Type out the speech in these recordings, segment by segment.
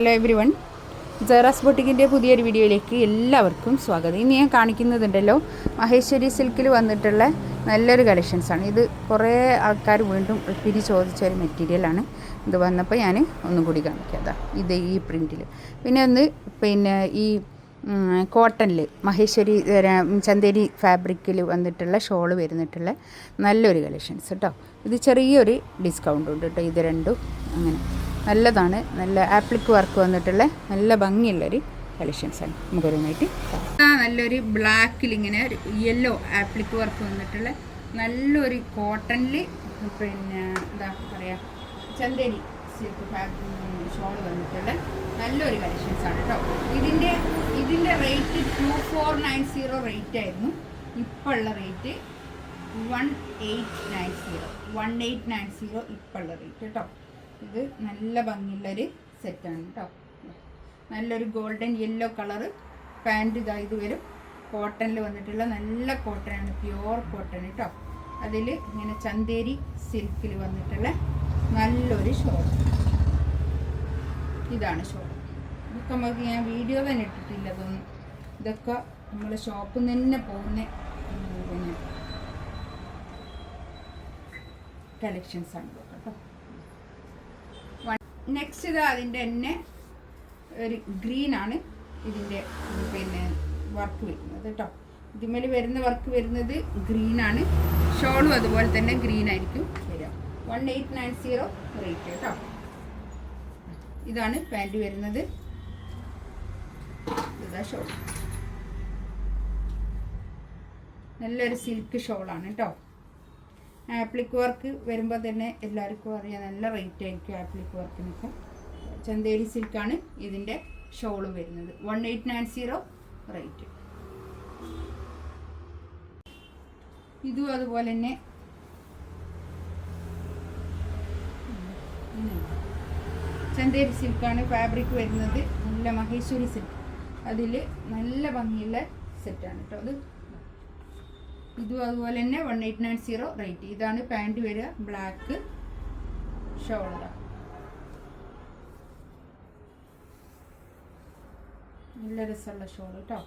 Hello every one, ജറാസ് ബൊട്ടിക്കിൻ്റെ പുതിയൊരു വീഡിയോയിലേക്ക് എല്ലാവർക്കും സ്വാഗതം. ഇനി ഞാൻ കാണിക്കുന്നതുണ്ടല്ലോ മഹേശ്വരി സിൽക്കിൽ വന്നിട്ടുള്ള നല്ലൊരു കളക്ഷൻസാണ്. ഇത് കുറേ ആൾക്കാർ വീണ്ടും റിപ്പീറ്റ് ചോദിച്ച ഒരു മെറ്റീരിയലാണ്. ഇത് വന്നപ്പോൾ ഞാൻ ഒന്നും കൂടി കാണിക്കാം. ഇത് ഈ പ്രിൻറ്റിൽ പിന്നെ ഈ കോട്ടണിൽ മഹേശ്വരി ചന്തേരി ഫാബ്രിക്കിൽ വന്നിട്ടുള്ള ഷോള് വരുന്നിട്ടുള്ള നല്ലൊരു കളക്ഷൻസ് കേട്ടോ. ഇത് ചെറിയൊരു ഡിസ്കൗണ്ട് ഉണ്ട് കേട്ടോ. ഇത് രണ്ടും അങ്ങനെ നല്ലതാണ്. നല്ല ആപ്ലിക് വർക്ക് വന്നിട്ടുള്ള നല്ല ഭംഗിയുള്ളൊരു കളക്ഷൻസാണ്. നമുക്കൊരുമായിട്ട് നല്ലൊരു ബ്ലാക്കിൽ ഇങ്ങനെ ഒരു യെല്ലോ ആപ്ലിക് വർക്ക് വന്നിട്ടുള്ള നല്ലൊരു കോട്ടണിൽ പിന്നെ എന്താ പറയുക ചന്തേരി സിൽക്ക് ഷോള് വന്നിട്ടുള്ള നല്ലൊരു കളക്ഷൻസാണ് കേട്ടോ. ഇതിൻ്റെ റേറ്റ് 2490 റേറ്റ് ആയിരുന്നു. ഇപ്പോൾ ഉള്ള റേറ്റ് 1890 ഇപ്പോൾ ഉള്ള റേറ്റ് കേട്ടോ. ഇത് നല്ല ഭംഗിയുള്ളൊരു സെറ്റാണ് കേട്ടോ. നല്ലൊരു ഗോൾഡൻ യെല്ലോ കളറ് പാൻറ്റ് ഇത് വരും. കോട്ടണിൽ വന്നിട്ടുള്ള നല്ല കോട്ടനാണ്, പ്യുവർ കോട്ടൺ കേട്ടോ. അതിൽ ഇങ്ങനെ ചന്തേരി സിൽക്കിൽ വന്നിട്ടുള്ള നല്ലൊരു ഷോൾ. ഇതാണ് ഷോൾ. ഇതൊക്കെ നമുക്ക് ഞാൻ വീഡിയോ തന്നെ ഇട്ടിട്ടില്ല തോന്നുന്നു. ഇതൊക്കെ നമ്മൾ ഷോപ്പിൽ നിന്ന് തന്നെ പോകുന്ന പിന്നെ കളക്ഷൻസാണ് കേട്ടോ. നെക്സ്റ്റ് ഇത് അതിൻ്റെ തന്നെ ഒരു ഗ്രീനാണ് ഇതിൻ്റെ പിന്നെ വർക്ക് വരുന്നത് കേട്ടോ. ഇതിന്മേൽ വരുന്ന വർക്ക് വരുന്നത് ഗ്രീനാണ്. ഷോളും അതുപോലെ തന്നെ ഗ്രീൻ ആയിരിക്കും വരിക. 1890 റേറ്റ് കേട്ടോ. ഇതാണ് പാൻറ് വരുന്നത്. ഇതാ ഷോൾ. നല്ലൊരു സിൽക്ക് ഷോളാണ് കേട്ടോ. ആപ്ലിക് വർക്ക് വരുമ്പോൾ തന്നെ എല്ലാവർക്കും അറിയാം നല്ല റേറ്റ് ആയിരിക്കും ആപ്ലിക് വർക്കിനൊക്കെ. ചന്തേരി സിൽക്കാണ് ഇതിൻ്റെ ഷോളും വരുന്നത്. 1890 റേറ്റ്. ഇതും അതുപോലെ തന്നെ ചന്തേരി സിൽക്കാണ് ഫാബ്രിക് വരുന്നത്. നല്ല മഹേശ്വരി സിൽക്ക്, അതിൽ നല്ല ഭംഗിയുള്ള സെറ്റാണ് കേട്ടോ. അത് ഇതും അതുപോലെ തന്നെ 1890 റേറ്റ്. ഇതാണ് പാൻറ് വരിക. ബ്ലാക്ക് ഷോളറാണ്. നല്ല രസമുള്ള ഷോൾ കേട്ടോ.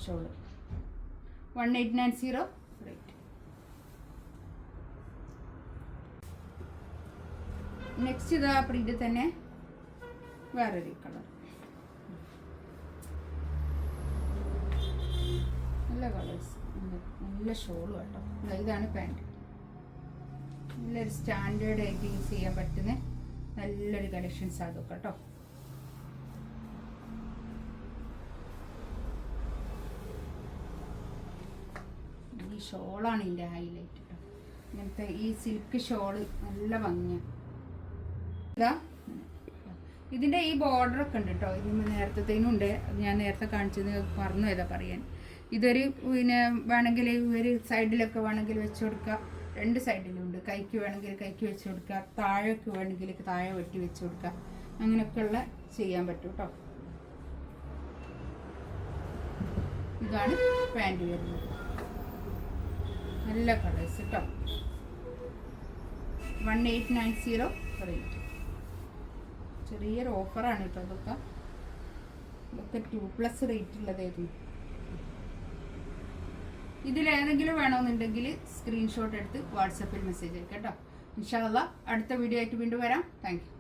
Shawl 1890 rate. നെക്സ്റ്റ് ഇതാ പ്രിന്റ് തന്നെ വേറൊരു കളർ. നല്ല കളേഴ്സ്, നല്ല ഷോള് കേട്ടോ. ഇതാണ് പാൻറ്. നല്ലൊരു സ്റ്റാൻഡേർഡ് ആയിട്ട് യൂസ് ചെയ്യാൻ പറ്റുന്ന നല്ലൊരു കളക്ഷൻസ് അതൊക്കെ കേട്ടോ. ഈ ഷോളാണ് ഇതിൻ്റെ ഹൈലൈറ്റ് കേട്ടോ. ഇങ്ങനത്തെ ഈ സിൽക്ക് ഷോള് നല്ല ഭംഗിയാണ്. ഇതിൻ്റെ ഈ ബോർഡറൊക്കെ ഉണ്ട് കേട്ടോ. ഇതിന് നേരത്തേനും ഉണ്ട്. ഞാൻ നേരത്തെ കാണിച്ചത് മറന്നു ഏതാ പറയാൻ. ഇതൊരു പിന്നെ വേണമെങ്കിൽ ഒരു സൈഡിലൊക്കെ വേണമെങ്കിൽ വെച്ച് കൊടുക്കുക. രണ്ട് സൈഡിലും ഉണ്ട്. കൈക്ക് വേണമെങ്കിൽ കൈക്ക് വെച്ച് കൊടുക്കുക, താഴേക്ക് വേണമെങ്കിൽ താഴെ വെട്ടി വെച്ച് കൊടുക്കുക. അങ്ങനെയൊക്കെയുള്ള ചെയ്യാൻ പറ്റും കേട്ടോ. ഇതാണ് പാൻറ് വരുന്നത്. നല്ല കളേഴ്സ് കേട്ടോ. 1890 റേറ്റ്. ചെറിയൊരു ഓഫറാണ് കേട്ടോ. ഇതൊക്കെ 2+ റേറ്റ് ഉള്ളതായിരുന്നു. ഇതിലേതെങ്കിലും വേണമെന്നുണ്ടെങ്കിൽ സ്ക്രീൻഷോട്ട് എടുത്ത് വാട്സപ്പിൽ മെസ്സേജ് അയക്കാം കേട്ടോ. ഇൻഷാ അല്ലാഹ് അടുത്ത വീഡിയോ ആയിട്ട് വീണ്ടും വരാം. Thank you.